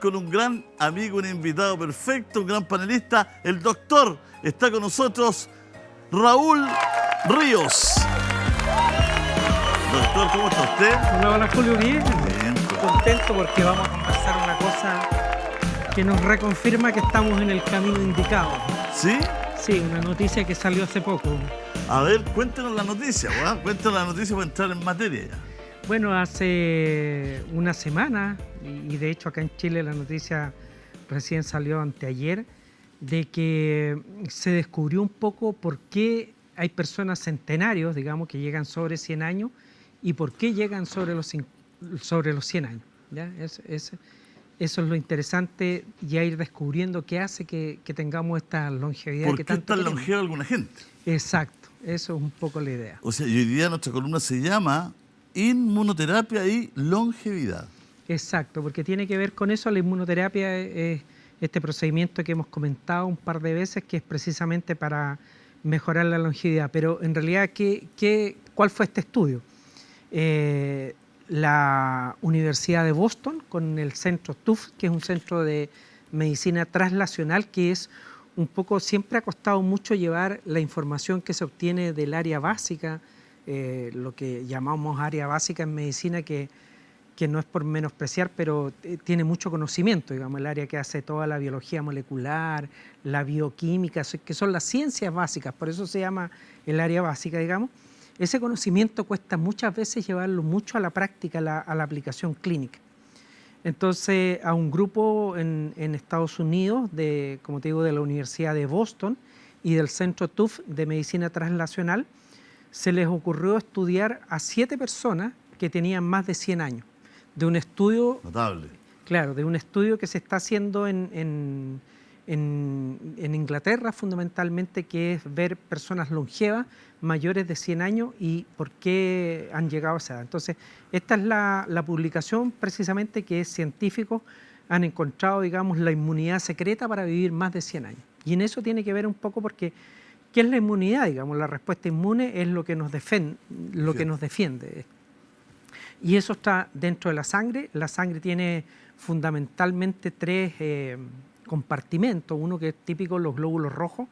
Con un gran amigo, un invitado perfecto, un gran panelista, el doctor. Está con nosotros Raúl Ríos. Doctor, ¿cómo está usted? Hola, hola Julio, bien. Bien. Contento porque vamos a conversar una cosa que nos reconfirma que estamos en el camino indicado. ¿Sí? Sí, una noticia que salió hace poco. A ver, cuéntenos la noticia, ¿verdad? Cuéntenos la noticia para entrar en materia ya. Bueno, hace una semana, y de hecho acá en Chile la noticia recién salió anteayer, de que se descubrió un poco por qué hay personas centenarios, digamos, que llegan sobre 100 años y por qué llegan sobre los 100 años. ¿Ya? Eso es lo interesante, ya ir descubriendo qué hace que tengamos esta longevidad. ¿Por que qué es tanto tan queremos. longeva alguna gente? Exacto, eso es un poco la idea. O sea, y hoy día nuestra columna se llama Inmunoterapia y Longevidad. Exacto, porque tiene que ver con eso. La inmunoterapia es este procedimiento que hemos comentado un par de veces, que es precisamente para mejorar la longevidad. Pero en realidad, ¿cuál fue este estudio? La Universidad de Boston con el centro Tufts, que es un centro de medicina translacional, que es un poco, siempre ha costado mucho llevar la información que se obtiene del área básica, lo que llamamos área básica en medicina, que no es por menospreciar, pero tiene mucho conocimiento, digamos, el área que hace toda la biología molecular, la bioquímica, que son las ciencias básicas, por eso se llama el área básica, digamos. Ese conocimiento cuesta muchas veces llevarlo mucho a la práctica, a la aplicación clínica. Entonces, a un grupo en Estados Unidos, como te digo, de la Universidad de Boston y del Centro Tufts de Medicina Translacional, se les ocurrió estudiar a 7 personas que tenían más de 100 años. De un estudio, Notable. claro, de un estudio que se está haciendo en Inglaterra fundamentalmente, que es ver personas longevas mayores de 100 años y por qué han llegado a esa edad. Entonces, esta es la publicación precisamente, que es científicos han encontrado, digamos, la inmunidad secreta para vivir más de 100 años. Y en eso tiene que ver un poco porque, ¿qué es la inmunidad? Digamos, la respuesta inmune es lo que nos defiende. Y eso está dentro de la sangre. La sangre tiene fundamentalmente 3 compartimentos. Uno que es típico, los glóbulos rojos,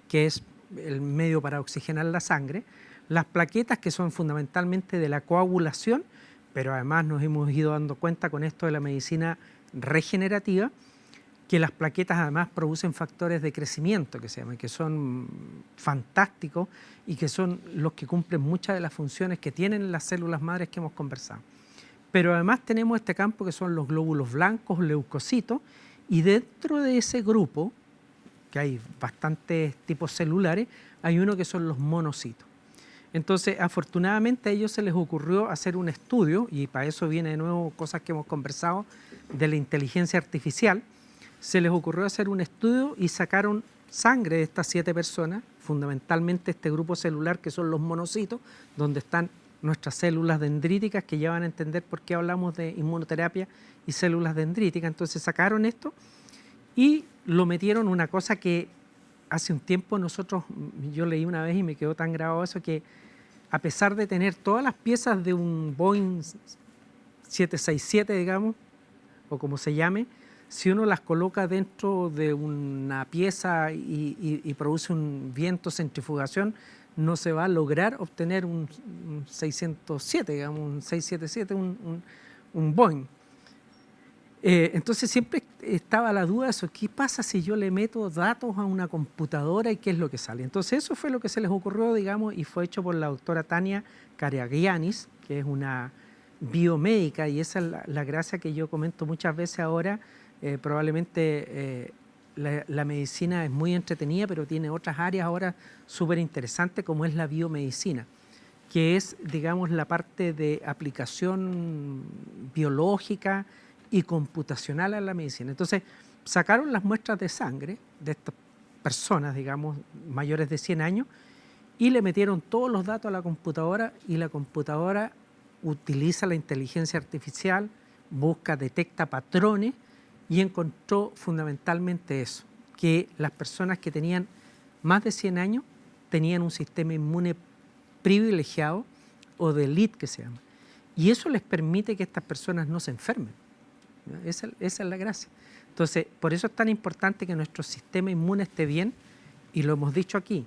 que es el medio para oxigenar la sangre. Las plaquetas, que son fundamentalmente de la coagulación, pero además nos hemos ido dando cuenta con esto de la medicina regenerativa, que las plaquetas además producen factores de crecimiento, que se llaman, que son fantásticos y que son los que cumplen muchas de las funciones que tienen las células madres que hemos conversado. Pero además tenemos este campo que son los glóbulos blancos, leucocitos, y dentro de ese grupo, que hay bastantes tipos celulares, hay uno que son los monocitos. Entonces, afortunadamente a ellos se les ocurrió hacer un estudio, y para eso viene de nuevo cosas que hemos conversado de la inteligencia artificial. Se les ocurrió hacer un estudio y sacaron sangre de estas 7 personas, fundamentalmente este grupo celular que son los monocitos, donde están nuestras células dendríticas, que ya van a entender por qué hablamos de inmunoterapia y células dendríticas. Entonces sacaron esto y lo metieron, una cosa que hace un tiempo yo leí una vez y me quedó tan grabado eso, que a pesar de tener todas las piezas de un Boeing 767, digamos, o como se llame, si uno las coloca dentro de una pieza y produce un viento, centrifugación, no se va a lograr obtener un 607, digamos, un 677, un Boeing. Entonces siempre estaba la duda de eso, ¿qué pasa si yo le meto datos a una computadora y qué es lo que sale? Entonces eso fue lo que se les ocurrió, digamos, y fue hecho por la doctora Tania Karagianis, que es una biomédica, y esa es la gracia que yo comento muchas veces ahora. Probablemente la medicina es muy entretenida, pero tiene otras áreas ahora súper interesantes, como es la biomedicina, que es, digamos, la parte de aplicación biológica y computacional a la medicina. Entonces, sacaron las muestras de sangre de estas personas, digamos, mayores de 100 años, y le metieron todos los datos a la computadora, y la computadora utiliza la inteligencia artificial, detecta patrones, y encontró fundamentalmente eso, que las personas que tenían más de 100 años tenían un sistema inmune privilegiado, o de elite que se llama. Y eso les permite que estas personas no se enfermen. ¿ya? Esa es la gracia. Entonces, por eso es tan importante que nuestro sistema inmune esté bien, y lo hemos dicho aquí,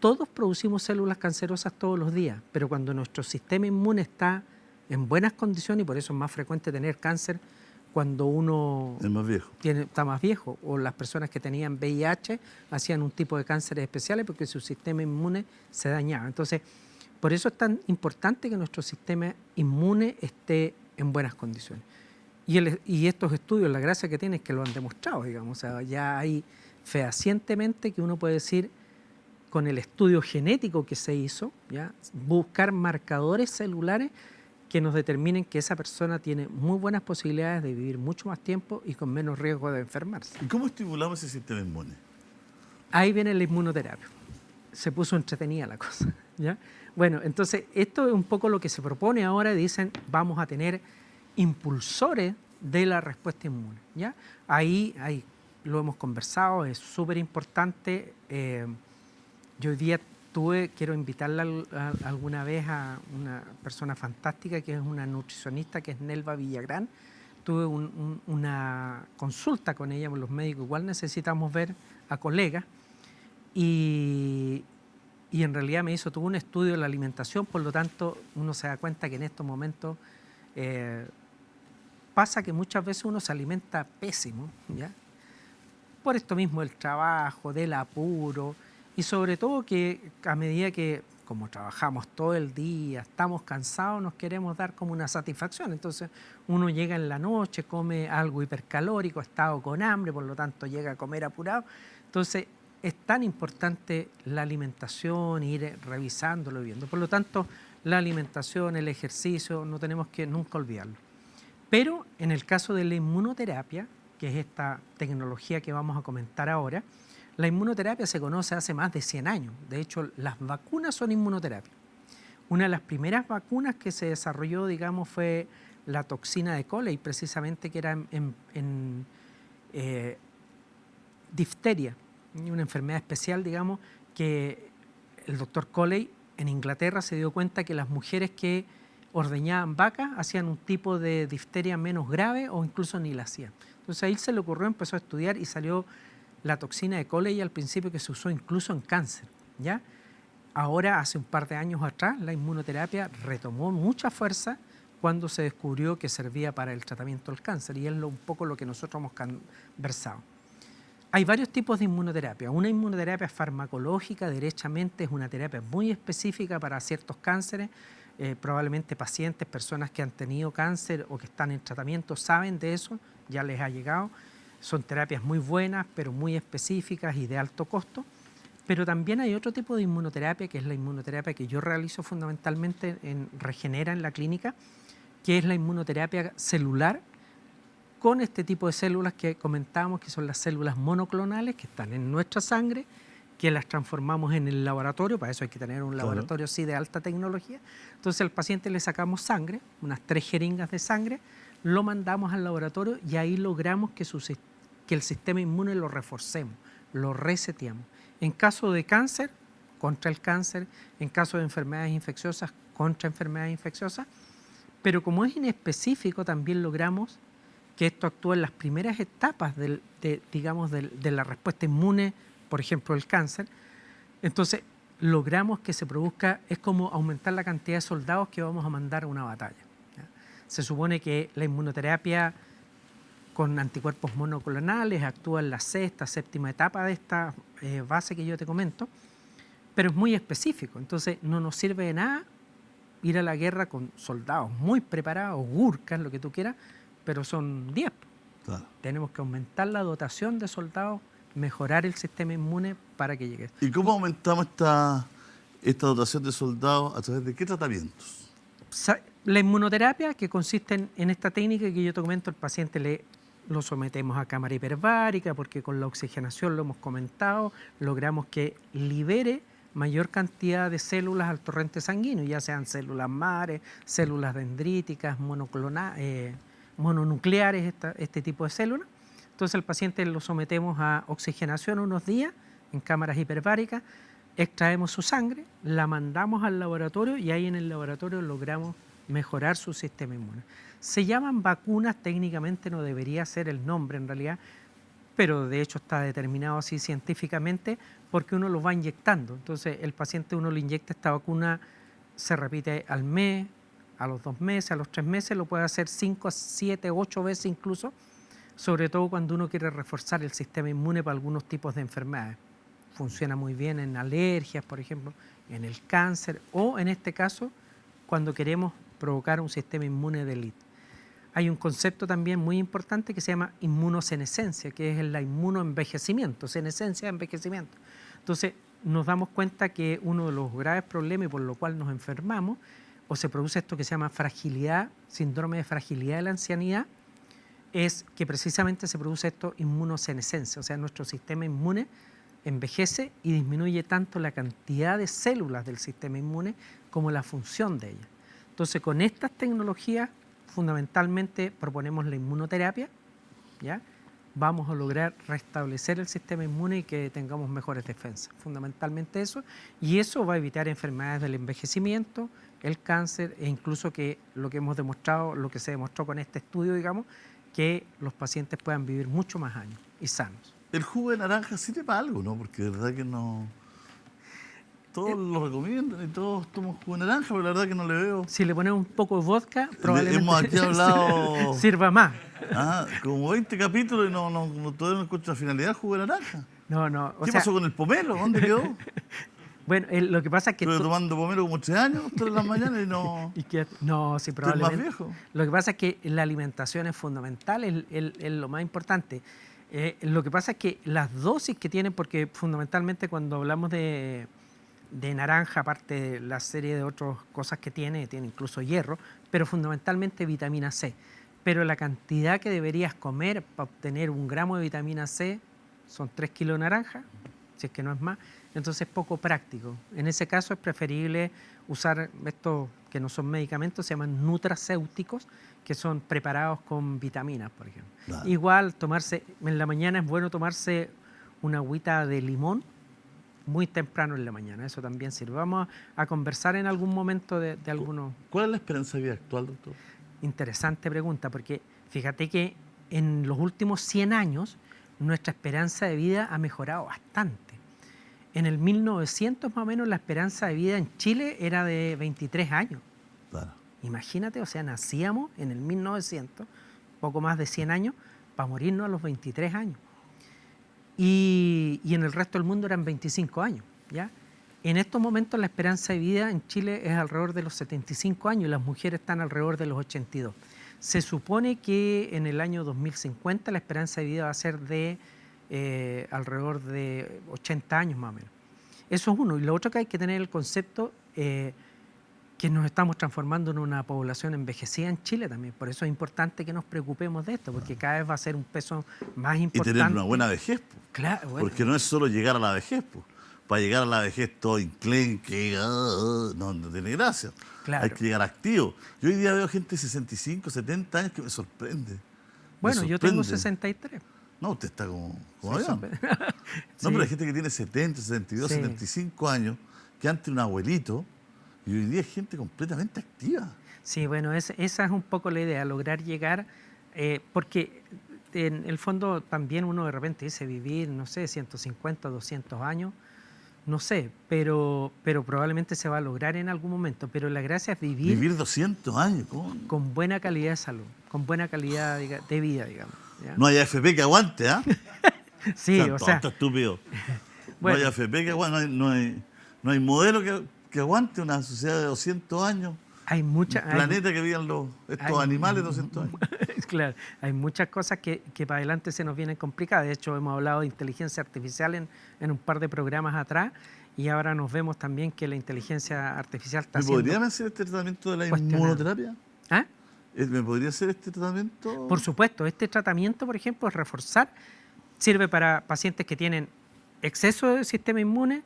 todos producimos células cancerosas todos los días, pero cuando nuestro sistema inmune está en buenas condiciones, y por eso es más frecuente tener cáncer cuando uno Es más viejo. está más viejo, o las personas que tenían VIH hacían un tipo de cánceres especiales porque su sistema inmune se dañaba. Entonces, por eso es tan importante que nuestro sistema inmune esté en buenas condiciones. Y estos estudios, la gracia que tienen es que lo han demostrado, digamos. O sea, ya hay fehacientemente que uno puede decir, con el estudio genético que se hizo, ¿ya?, buscar marcadores celulares que nos determinen que esa persona tiene muy buenas posibilidades de vivir mucho más tiempo y con menos riesgo de enfermarse. ¿Y cómo estimulamos ese sistema inmune? Ahí viene la inmunoterapia. Se puso entretenida la cosa, ¿ya? Bueno, entonces esto es un poco lo que se propone ahora. Dicen, vamos a tener impulsores de la respuesta inmune, ¿ya? Ahí lo hemos conversado, es súper importante. Yo hoy día quiero invitarla alguna vez a una persona fantástica que es una nutricionista, que es Nelva Villagrán. Tuve una consulta con ella, los médicos igual necesitamos ver a colegas, y en realidad tuvo un estudio de la alimentación. Por lo tanto, uno se da cuenta que en estos momentos pasa que muchas veces uno se alimenta pésimo, ¿ya?, por esto mismo del trabajo, del apuro, y sobre todo que a medida que, como trabajamos todo el día, estamos cansados, nos queremos dar como una satisfacción. Entonces uno llega en la noche, come algo hipercalórico, ha estado con hambre, por lo tanto llega a comer apurado. Entonces es tan importante la alimentación, ir revisándolo y viendo. Por lo tanto, la alimentación, el ejercicio, no tenemos que nunca olvidarlo. Pero en el caso de la inmunoterapia, que es esta tecnología que vamos a comentar ahora, la inmunoterapia se conoce hace más de 100 años. De hecho, las vacunas son inmunoterapia. Una de las primeras vacunas que se desarrolló, digamos, fue la toxina de Coley, precisamente, que era en difteria, una enfermedad especial, digamos, que el doctor Coley en Inglaterra se dio cuenta que las mujeres que ordeñaban vacas hacían un tipo de difteria menos grave o incluso ni la hacían. Entonces ahí se le ocurrió, empezó a estudiar y salió la toxina de Coley al principio, que se usó incluso en cáncer, ¿ya? Ahora, hace un par de años atrás, la inmunoterapia retomó mucha fuerza cuando se descubrió que servía para el tratamiento del cáncer, y es un poco lo que nosotros hemos conversado. Hay varios tipos de inmunoterapia. Una inmunoterapia farmacológica, derechamente, es una terapia muy específica para ciertos cánceres. Probablemente pacientes, personas que han tenido cáncer o que están en tratamiento saben de eso, ya les ha llegado. Son terapias muy buenas, pero muy específicas y de alto costo. Pero también hay otro tipo de inmunoterapia, que es la inmunoterapia que yo realizo fundamentalmente en Regenera, en la clínica, que es la inmunoterapia celular con este tipo de células que comentábamos, que son las células monoclonales que están en nuestra sangre, que las transformamos en el laboratorio. Para eso hay que tener un laboratorio, sí, de alta tecnología. Entonces al paciente le sacamos sangre, unas 3 jeringas de sangre, lo mandamos al laboratorio y ahí logramos que el sistema inmune lo reforcemos, lo reseteamos. En caso de cáncer, contra el cáncer; en caso de enfermedades infecciosas, contra enfermedades infecciosas. Pero como es inespecífico, también logramos que esto actúe en las primeras etapas de la respuesta inmune, por ejemplo, el cáncer. Entonces logramos que se produzca, es como aumentar la cantidad de soldados que vamos a mandar a una batalla, ¿ya? Se supone que la inmunoterapia con anticuerpos monoclonales actúa en la 6ª, 7ª etapa de esta base que yo te comento, pero es muy específico. Entonces no nos sirve de nada ir a la guerra con soldados muy preparados, gurkas, lo que tú quieras, pero son 10. Claro. Tenemos que aumentar la dotación de soldados, mejorar el sistema inmune para que llegue. ¿Y cómo aumentamos esta dotación de soldados? ¿A través de qué tratamientos? La inmunoterapia, que consiste en esta técnica que yo te comento, el paciente lo sometemos a cámara hiperbárica, porque con la oxigenación, lo hemos comentado, logramos que libere mayor cantidad de células al torrente sanguíneo, ya sean células madre, células dendríticas, mononucleares, este tipo de células. Entonces al paciente lo sometemos a oxigenación unos días en cámaras hiperbáricas, extraemos su sangre, la mandamos al laboratorio y ahí en el laboratorio logramos mejorar su sistema inmune. Se llaman vacunas, técnicamente no debería ser el nombre en realidad, pero de hecho está determinado así científicamente porque uno lo va inyectando. Entonces el paciente uno le inyecta esta vacuna, se repite al mes, a los 2 meses, a los 3 meses, lo puede hacer 5, 7, 8 veces incluso, sobre todo cuando uno quiere reforzar el sistema inmune para algunos tipos de enfermedades. Funciona muy bien en alergias, por ejemplo, en el cáncer o en este caso cuando queremos provocar un sistema inmune de élite. Hay un concepto también muy importante que se llama inmunosenescencia, que es la inmunoenvejecimiento, senescencia de envejecimiento. Entonces nos damos cuenta que uno de los graves problemas y por lo cual nos enfermamos o se produce esto que se llama fragilidad, síndrome de fragilidad de la ancianidad, es que precisamente se produce esto inmunosenescencia, o sea, nuestro sistema inmune envejece y disminuye tanto la cantidad de células del sistema inmune como la función de ellas. Entonces, con estas tecnologías, fundamentalmente proponemos la inmunoterapia, ¿ya? Vamos a lograr restablecer el sistema inmune y que tengamos mejores defensas. Fundamentalmente eso, y eso va a evitar enfermedades del envejecimiento, el cáncer e incluso que lo que hemos demostrado, lo que se demostró con este estudio, digamos, que los pacientes puedan vivir mucho más años y sanos. El jugo de naranja sirve para algo, ¿no? Porque de verdad que no... Todos lo recomiendan y todos toman jugo de naranja, pero la verdad que no le veo. Si le ponemos un poco de vodka, probablemente Hemos aquí hablado sirva más. Como 20 capítulos y todavía no encuentro la finalidad del jugo de naranja. No. ¿Qué pasó con el pomelo? ¿Dónde quedó? Bueno, lo que pasa es que... Estuve tomando pomelo como 3 años, todas las mañanas y no... No, sí, probablemente. Estoy más viejo. Lo que pasa es que la alimentación es fundamental, es lo más importante. Lo que pasa es que las dosis que tienen, porque fundamentalmente cuando hablamos de naranja, aparte de la serie de otras cosas que tiene incluso hierro, pero fundamentalmente vitamina C. Pero la cantidad que deberías comer para obtener 1 gramo de vitamina C son 3 kilos de naranja, si es que no es más, entonces es poco práctico. En ese caso es preferible usar estos que no son medicamentos, se llaman nutracéuticos, que son preparados con vitaminas, por ejemplo. Claro. Igual en la mañana es bueno tomarse una agüita de limón muy temprano en la mañana, eso también sirve. Vamos a conversar en algún momento de algunos... ¿Cuál es la esperanza de vida actual, doctor? Interesante pregunta, porque fíjate que en los últimos 100 años nuestra esperanza de vida ha mejorado bastante. En el 1900 más o menos la esperanza de vida en Chile era de 23 años. Claro. Imagínate, o sea, nacíamos en el 1900, poco más de 100 años, para morirnos a los 23 años. Y en el resto del mundo eran 25 años, ¿ya? En estos momentos la esperanza de vida en Chile es alrededor de los 75 años y las mujeres están alrededor de los 82. Se supone que en el año 2050 la esperanza de vida va a ser de alrededor de 80 años más o menos. Eso es uno. Y lo otro que hay que tener el concepto que nos estamos transformando en una población envejecida en Chile también. Por eso es importante que nos preocupemos de esto, porque cada vez va a ser un peso más importante. Y tener una buena vejez, po. Claro, bueno. Porque no es solo llegar a la vejez, po. Para llegar a la vejez todo enclenque, no tiene gracia. Claro. Hay que llegar activo. Yo hoy día veo gente de 65, 70 años que me sorprende. Bueno, yo tengo 63. No, usted está como Sí, avión. sí. No, pero hay gente que tiene 70, 72, Sí. 75 años, que antes era un abuelito, y hoy día es gente completamente activa. Sí, bueno, esa es un poco la idea, lograr llegar, porque en el fondo también uno de repente dice vivir, no sé, 150, 200 años, no sé, pero probablemente se va a lograr en algún momento, pero la gracia es Vivir 200 años, ¿cómo? con buena calidad de salud, con buena calidad de vida, digamos. ¿ya? No hay AFP que aguante, ¿ah? Sí, Sean o sea, tontos, estúpidos. Bueno. No hay AFP que aguante, no hay modelo que aguante una sociedad de 200 años. hay mucha... Un planeta que vivan estos hay- animales 200 años. Claro, hay muchas cosas que para adelante se nos vienen complicadas. De hecho, hemos hablado de inteligencia artificial en un par de programas atrás y ahora nos vemos también que la inteligencia artificial está ¿Me siendo... podrían hacer este tratamiento de la cuestionado. inmunoterapia? ¿Ah? ¿Me podría hacer este tratamiento? Por supuesto, este tratamiento, por ejemplo, es reforzar, sirve para pacientes que tienen exceso de sistema inmune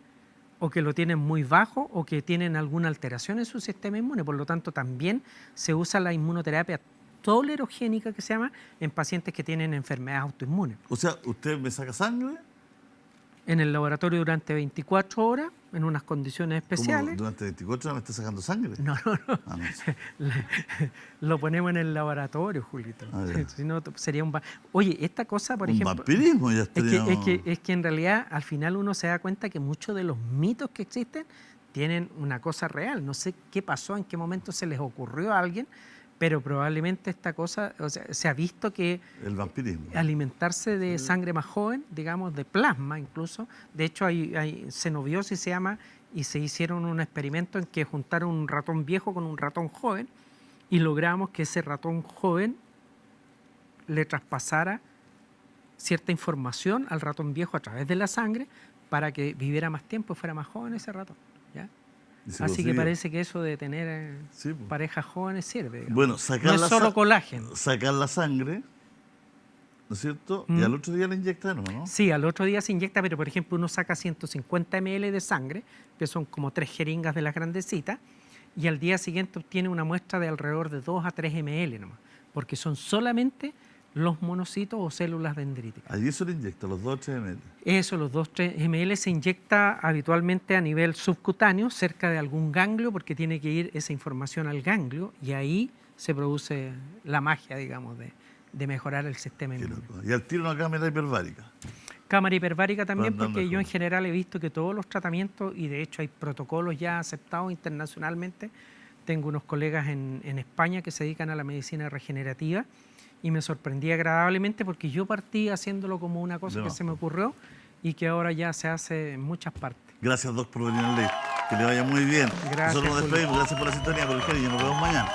o que lo tienen muy bajo o que tienen alguna alteración en su sistema inmune. Por lo tanto, también se usa la inmunoterapia tolerogénica, que se llama, en pacientes que tienen enfermedades autoinmunes. O sea, ¿usted me saca sangre? En el laboratorio durante 24 horas en unas condiciones ¿Cómo especiales. durante 24 horas me está sacando sangre? No, no, no. Ah, no sé. Lo ponemos en el laboratorio, Julito. Ah, ya. Si no, sería un... Oye, esta cosa, por Un ejemplo... vampirismo ya Es que, estaríamos... es que en realidad al final uno se da cuenta que muchos de los mitos que existen tienen una cosa real. No sé qué pasó, en qué momento se les ocurrió a alguien, pero probablemente esta cosa, o sea, se ha visto que El vampirismo. alimentarse de sangre más joven, digamos, de plasma incluso, de hecho hay xenobiosis se llama, y se hicieron un experimento en que juntaron un ratón viejo con un ratón joven y logramos que ese ratón joven le traspasara cierta información al ratón viejo a través de la sangre para que viviera más tiempo y fuera más joven ese ratón. ¿Ya? Y se Así que consiguió. parece que eso de tener Sí, pues. parejas jóvenes sirve. Digamos. Bueno, no es solo colágeno. sacar la sangre, ¿no es cierto? Y al otro día la inyectan, ¿no? Sí, al otro día se inyecta, pero por ejemplo uno saca 150 ml de sangre, que son como 3 jeringas de las grandecitas, y al día siguiente obtiene una muestra de alrededor de 2 a 3 ml nomás, porque son solamente los monocitos o células dendríticas. Allí eso le inyecta, los 2 ml. Eso, los 2-3 ml se inyecta habitualmente a nivel subcutáneo, cerca de algún ganglio, porque tiene que ir esa información al ganglio, y ahí se produce la magia, digamos, de mejorar el sistema Qué inmune. loco. Y al tiro una cámara hiperbárica. Cámara hiperbárica también, Para andar porque yo en mejor. general he visto que todos los tratamientos, y de hecho hay protocolos ya aceptados internacionalmente, tengo unos colegas en España que se dedican a la medicina regenerativa, y me sorprendí agradablemente porque yo partí haciéndolo como una cosa De que más. se me ocurrió y que ahora ya se hace en muchas partes. Gracias, Doc, por venir al ley. Que le vaya muy bien. Gracias, Nosotros nos Julio. despedimos. Gracias por la sintonía, por el cariño. Nos vemos mañana.